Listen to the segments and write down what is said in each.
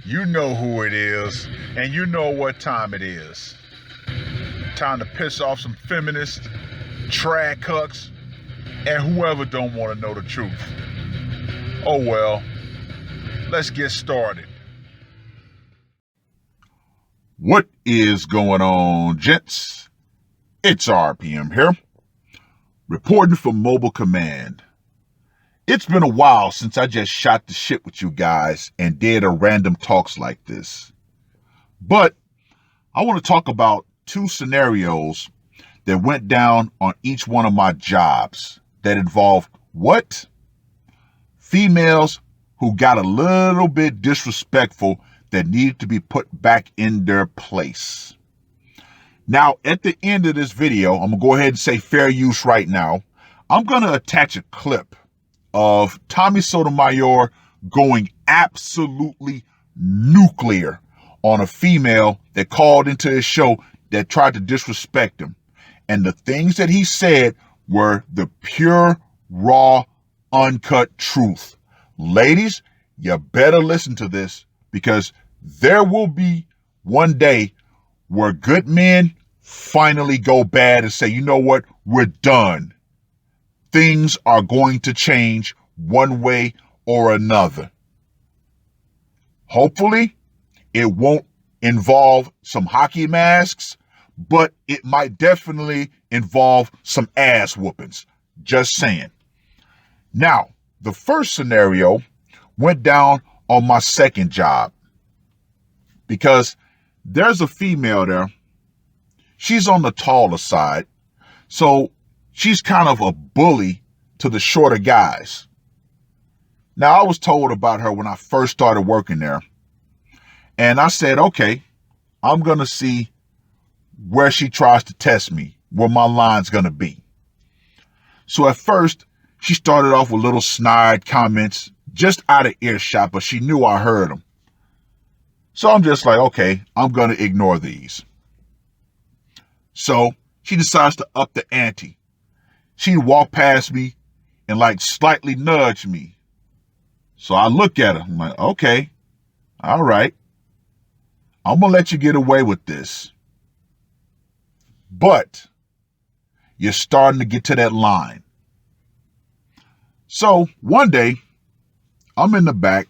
You know who it is, and you know what time it is. Time to piss off some feminists, trad cucks, and whoever don't want to know the truth. Oh well, let's get started. What is going on, gents? It's RPM here, reporting from Mobile Command. It's been a while since I just shot the shit with you guys and did a random talks like this. But I want to talk about two scenarios that went down on each one of my jobs that involved what? Females who got a little bit disrespectful that needed to be put back in their place. Now, at the end of this video, I'm going to go ahead and say fair use right now. I'm going to attach a clip of Tommy Sotomayor going absolutely nuclear on a female that called into his show that tried to disrespect him. And the things that he said were the pure, raw, uncut truth. Ladies, you better listen to this, because there will be one day where good men finally go bad and say, you know what, we're done. Things are going to change one way or another. Hopefully, it won't involve some hockey masks, but it might definitely involve some ass whoopings. Just saying. Now, the first scenario went down on my second job, because there's a female there. She's on the taller side, so she's kind of a bully to the shorter guys. Now, I was told about her when I first started working there, and I said, okay, I'm going to see where she tries to test me, where my line's going to be. So at first, she started off with little snide comments just out of earshot, but she knew I heard them. So I'm just like, okay, I'm going to ignore these. So she decides to up the ante. She'd walk past me and like slightly nudge me. So I look at her. I'm like, okay, all right. I'm going to let you get away with this. But you're starting to get to that line. So one day, I'm in the back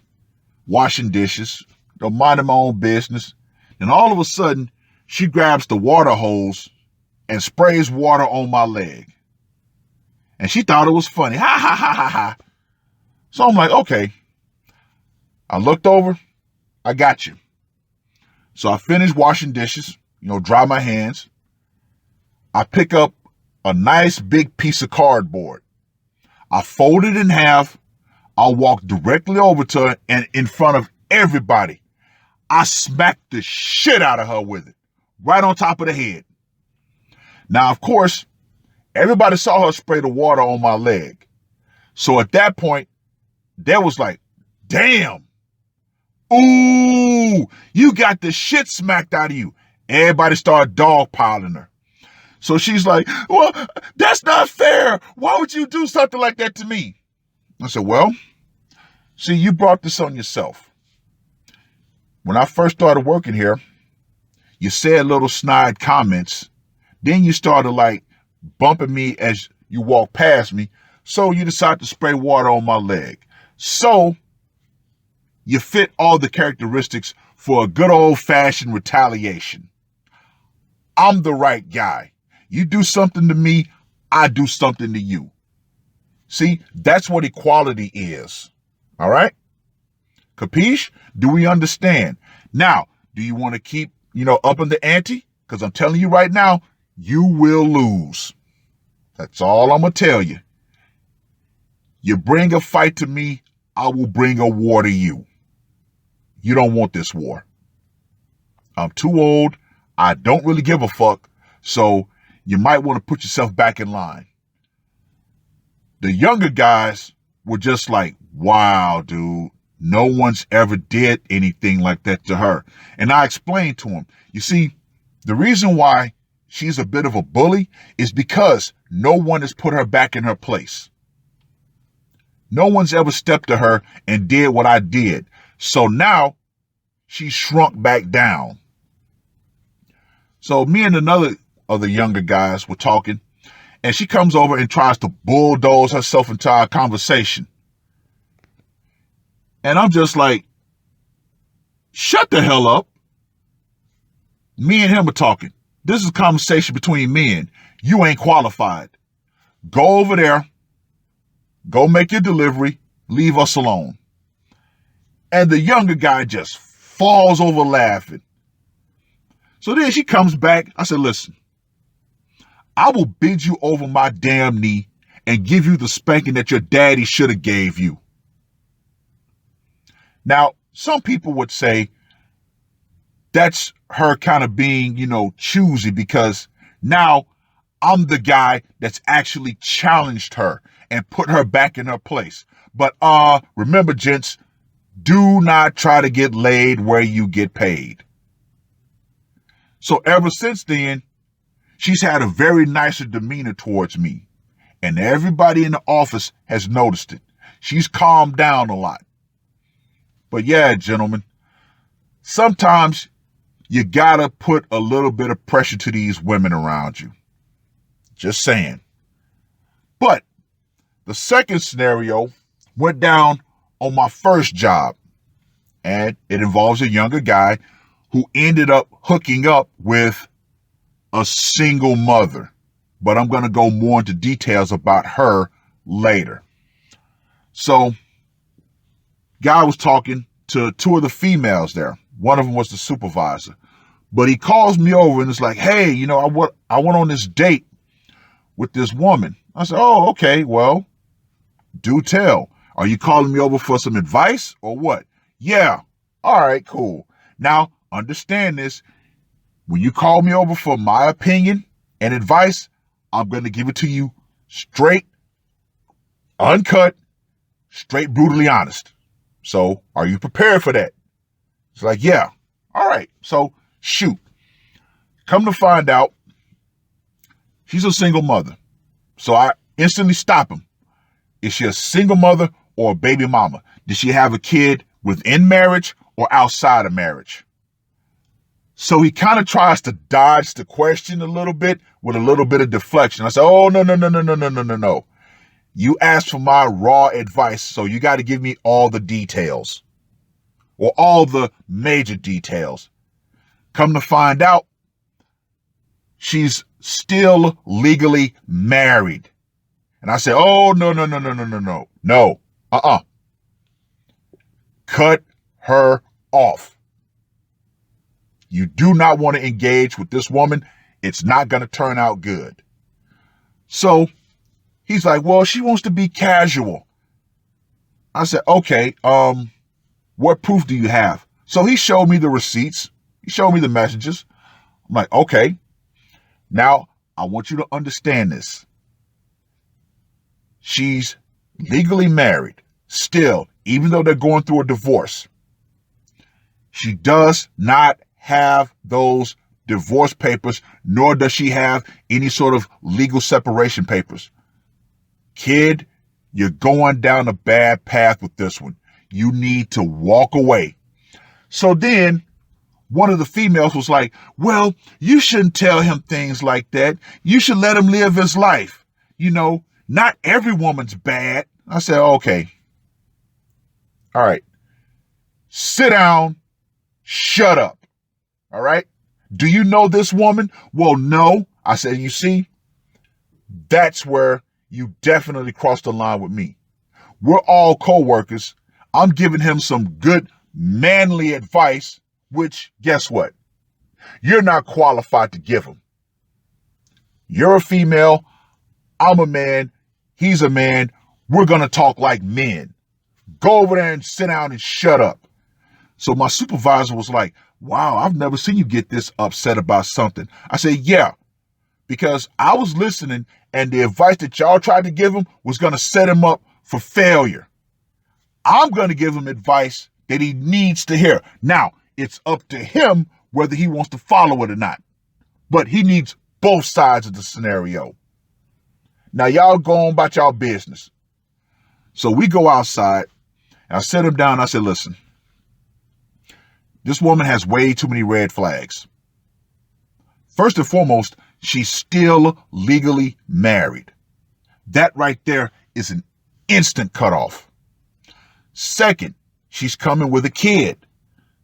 washing dishes, minding my own business, and all of a sudden, she grabs the water hose and sprays water on my leg. And she thought it was funny. Ha, ha, ha, ha, ha. So I'm like, okay. I looked over. I got you. So I finished washing dishes, dry my hands. I pick up a nice big piece of cardboard. I fold it in half. I walk directly over to her, and in front of everybody, I smacked the shit out of her with it, right on top of the head. Now, of course, everybody saw her spray the water on my leg. So at that point, they was like, damn. Ooh, you got the shit smacked out of you. Everybody started dogpiling her. So she's like, well, that's not fair. Why would you do something like that to me? I said, well, see, you brought this on yourself. When I first started working here, you said little snide comments. Then you started like bumping me as you walked past me. So you decided to spray water on my leg. So you fit all the characteristics for a good old fashioned retaliation. I'm the right guy. You do something to me, I do something to you. See, that's what equality is. All right? Capiche? Do we understand? Now, do you want to keep, upping the ante? Because I'm telling you right now, you will lose. That's all I'm going to tell you. You bring a fight to me, I will bring a war to you. You don't want this war. I'm too old. I don't really give a fuck. So you might want to put yourself back in line. The younger guys were just like, wow, dude, no one's ever did anything like that to her. And I explained to him, you see, the reason why she's a bit of a bully is because no one has put her back in her place. No one's ever stepped to her and did what I did. So now she shrunk back down. So me and another of the younger guys were talking, and she comes over and tries to bulldoze herself into our conversation. And I'm just like, shut the hell up. Me and him are talking. This is a conversation between men. You ain't qualified. Go over there. Go make your delivery. Leave us alone. And the younger guy just falls over laughing. So then she comes back. I said, listen, I will bend you over my damn knee and give you the spanking that your daddy should have gave you. Now, some people would say that's her kind of being, choosy, because now I'm the guy that's actually challenged her and put her back in her place. But remember, gents, do not try to get laid where you get paid. So ever since then, she's had a very nicer demeanor towards me. And everybody in the office has noticed it. She's calmed down a lot. But yeah, gentlemen, sometimes you gotta put a little bit of pressure to these women around you. Just saying. But the second scenario went down on my first job. And it involves a younger guy who ended up hooking up with a single mother. But I'm going to go more into details about her later. So, guy was talking to two of the females there. One of them was the supervisor. But he calls me over and is like, hey, I went on this date with this woman. I said, oh, okay, well, do tell. Are you calling me over for some advice or what? Yeah. All right, cool. Now, understand this. When you call me over for my opinion and advice, I'm going to give it to you straight, uncut, straight, brutally honest. So, are you prepared for that? It's like, yeah. All right. So, shoot. Come to find out, she's a single mother. So, I instantly stop him. Is she a single mother or a baby mama? Did she have a kid within marriage or outside of marriage? So he kind of tries to dodge the question a little bit with a little bit of deflection. I said, oh, no. You asked for my raw advice, so you got to give me all the details, or all the major details. Come to find out, she's still legally married. And I said, oh, no. Cut her off. You do not want to engage with this woman. It's not going to turn out good. So he's like, well, she wants to be casual. I said, okay, what proof do you have? So he showed me the receipts. He showed me the messages. I'm like, okay, now I want you to understand this. She's legally married still, even though they're going through a divorce. She does not have those divorce papers, nor does she have any sort of legal separation papers. Kid, you're going down a bad path with this one. You need to walk away. So then one of the females was like, well, you shouldn't tell him things like that. You should let him live his life. Not every woman's bad. I said, okay. All right. Sit down. Shut up. All right. Do you know this woman? Well, no. I said, you see, that's where you definitely crossed the line with me. We're all co-workers. I'm giving him some good manly advice, which guess what? You're not qualified to give him. You're a female. I'm a man. He's a man. We're going to talk like men. Go over there and sit down and shut up. So my supervisor was like, wow, I've never seen you get this upset about something. I said, yeah, because I was listening and the advice that y'all tried to give him was going to set him up for failure. I'm going to give him advice that he needs to hear. Now, it's up to him whether he wants to follow it or not. But he needs both sides of the scenario. Now, y'all go on about y'all business. So we go outside, and I sit him down, and I said, listen, this woman has way too many red flags. First and foremost, she's still legally married. That right there is an instant cutoff. Second, she's coming with a kid.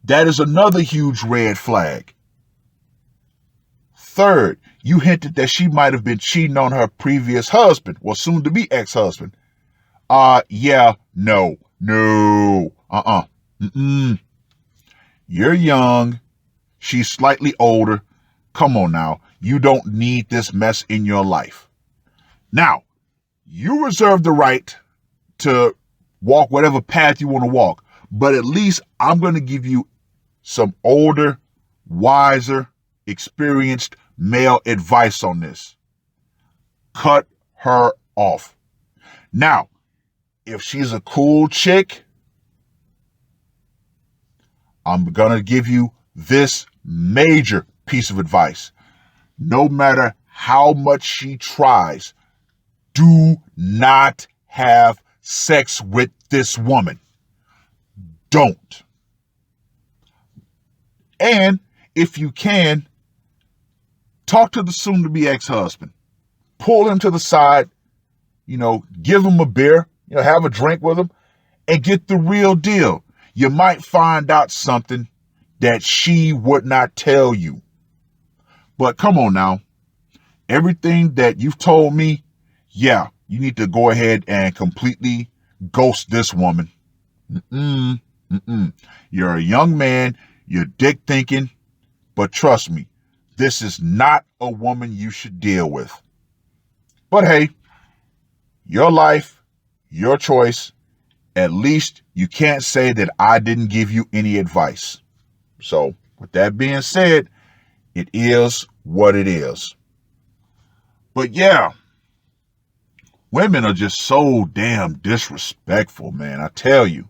That is another huge red flag. Third, you hinted that she might have been cheating on her previous husband, or soon to be ex-husband. Yeah, no. You're young. She's slightly older. Come on now. You don't need this mess in your life. Now, you reserve the right to walk whatever path you want to walk, but at least I'm going to give you some older, wiser, experienced male advice on this. Cut her off. Now, if she's a cool chick, I'm going to give you this major piece of advice. No matter how much she tries, do not have sex with this woman. Don't. And if you can, talk to the soon-to-be ex-husband. Pull him to the side, give him a beer, have a drink with him, and get the real deal. You might find out something that she would not tell you. But come on now. Everything that you've told me, yeah, you need to go ahead and completely ghost this woman. You're a young man, you're dick thinking, but trust me, this is not a woman you should deal with. But hey, your life, your choice. At least you can't say that I didn't give you any advice. So with that being said, it is what it is. But yeah, women are just so damn disrespectful, man. I tell you.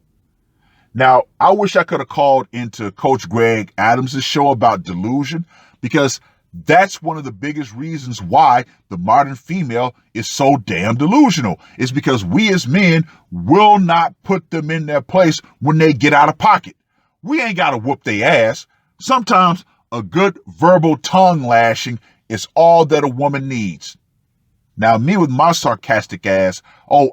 Now, I wish I could have called into Coach Greg Adams' show about delusion, because that's one of the biggest reasons why the modern female is so damn delusional. It's because we as men will not put them in their place when they get out of pocket. We ain't got to whoop their ass. Sometimes a good verbal tongue lashing is all that a woman needs. Now, me with my sarcastic ass,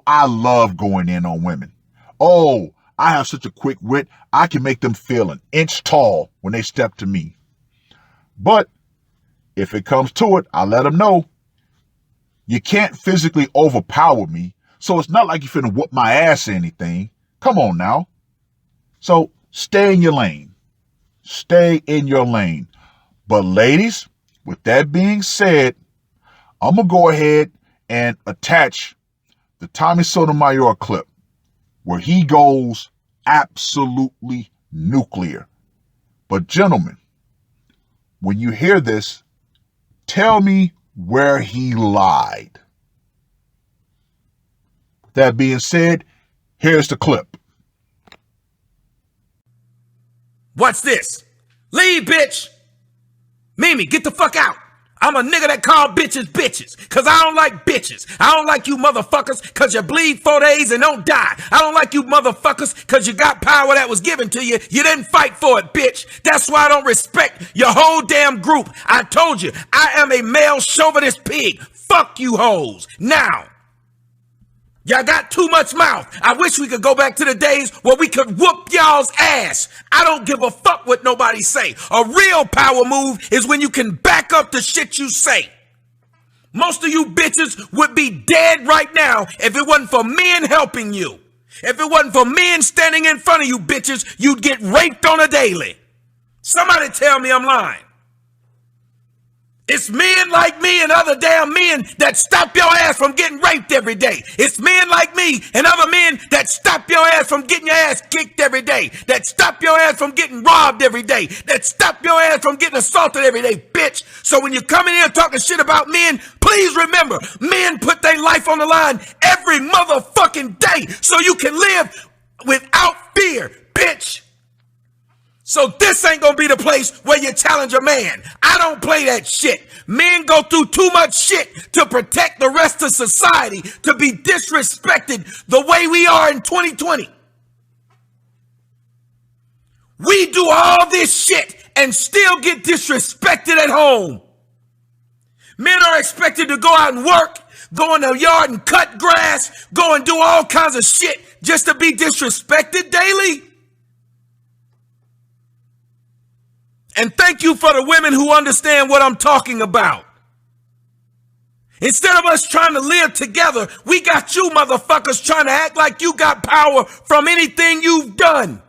I love going in on women. I have such a quick wit, I can make them feel an inch tall when they step to me. But if it comes to it, I let them know you can't physically overpower me, so it's not like you're finna whoop my ass or anything. Come on now. So stay in your lane. Stay in your lane. But ladies, with that being said, I'm going to go ahead and attach the Tommy Sotomayor clip where he goes absolutely nuclear. But gentlemen, when you hear this, tell me where he lied. That being said, here's the clip. What's this? Leave, bitch. Mimi, get the fuck out. I'm a nigga that call bitches bitches, cause I don't like bitches. I don't like you motherfuckers, cause you bleed 4 days and don't die. I don't like you motherfuckers, cause you got power that was given to you. You didn't fight for it, bitch. That's why I don't respect your whole damn group. I told you, I am a male chauvinist pig. Fuck you hoes. Now. Y'all got too much mouth. I wish we could go back to the days where we could whoop y'all's ass. I don't give a fuck what nobody say. A real power move is when you can back up the shit you say. Most of you bitches would be dead right now if it wasn't for men helping you. If it wasn't for men standing in front of you bitches, you'd get raped on a daily. Somebody tell me I'm lying. It's men like me and other damn men that stop your ass from getting raped every day. It's men like me and other men that stop your ass from getting your ass kicked every day. That stop your ass from getting robbed every day. That stop your ass from getting assaulted every day, bitch. So when you come in here talking shit about men, please remember, men put their life on the line every motherfucking day so you can live without fear, bitch. So this ain't gonna be the place where you challenge a man. I don't play that shit. Men go through too much shit to protect the rest of society, to be disrespected the way we are in 2020. We do all this shit and still get disrespected at home. Men are expected to go out and work, go in the yard and cut grass, go and do all kinds of shit just to be disrespected daily. And thank you for the women who understand what I'm talking about. Instead of us trying to live together, we got you motherfuckers trying to act like you got power from anything you've done.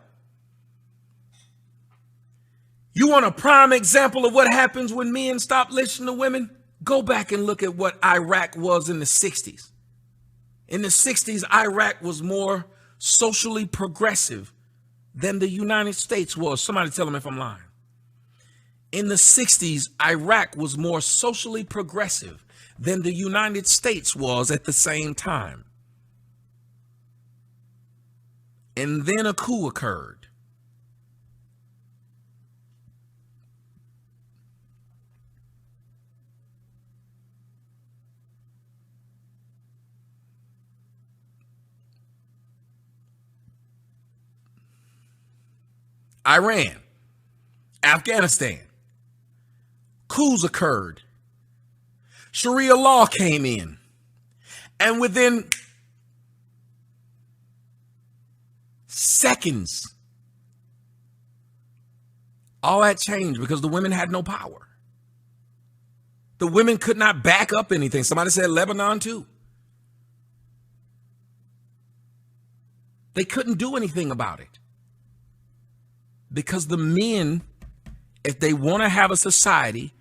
You want a prime example of what happens when men stop listening to women? Go back and look at what Iraq was in the 60s. In the 60s, Iraq was more socially progressive than the United States was. Somebody tell them if I'm lying. In the 60s, Iraq was more socially progressive than the United States was at the same time. And then a coup occurred. Iran, Afghanistan, coups occurred. Sharia law came in. And within seconds, all that changed because the women had no power. The women could not back up anything. Somebody said Lebanon too. They couldn't do anything about it. Because the men, if they want to have a society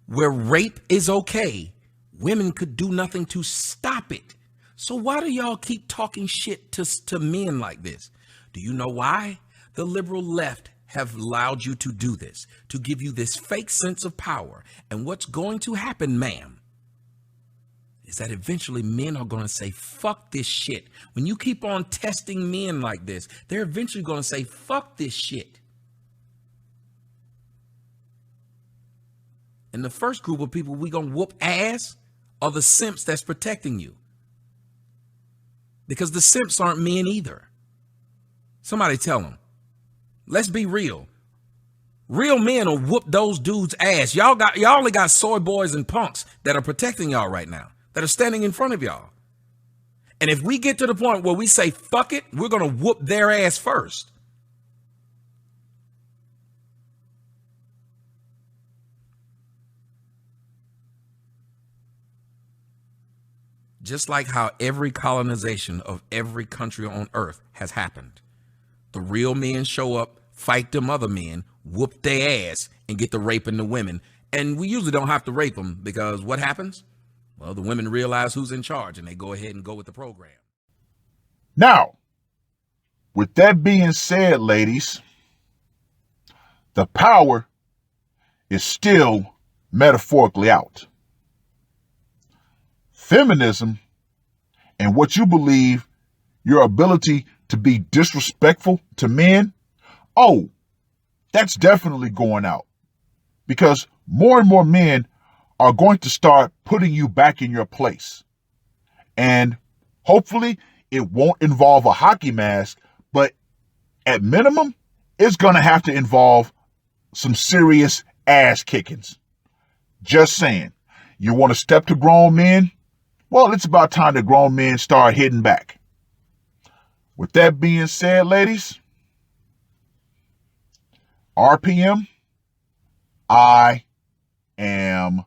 where rape is okay, women could do nothing to stop it. So why do y'all keep talking shit to men like this? Do you know why? The liberal left have allowed you to do this, to give you this fake sense of power. And what's going to happen, ma'am, is that eventually men are going to say, fuck this shit. When you keep on testing men like this, they're eventually going to say, fuck this shit. And the first group of people we gonna whoop ass are the simps that's protecting you. Because the simps aren't men either. Somebody tell them. Let's be real. Real men will whoop those dudes' ass. Y'all only got soy boys and punks that are protecting y'all right now, that are standing in front of y'all. And if we get to the point where we say, fuck it, we're gonna whoop their ass first. Just like how every colonization of every country on earth has happened. The real men show up, fight them other men, whoop their ass, and get to raping the women. And we usually don't have to rape them because what happens? Well, the women realize who's in charge and they go ahead and go with the program. Now, with that being said, ladies, the power is still metaphorically out. Feminism and what you believe, your ability to be disrespectful to men, oh, that's definitely going out. Because more and more men are going to start putting you back in your place. And hopefully it won't involve a hockey mask, but at minimum, it's going to have to involve some serious ass kickings. Just saying. You want to step to grown men? Well, it's about time the grown men start hitting back. With that being said, ladies, RPM, I am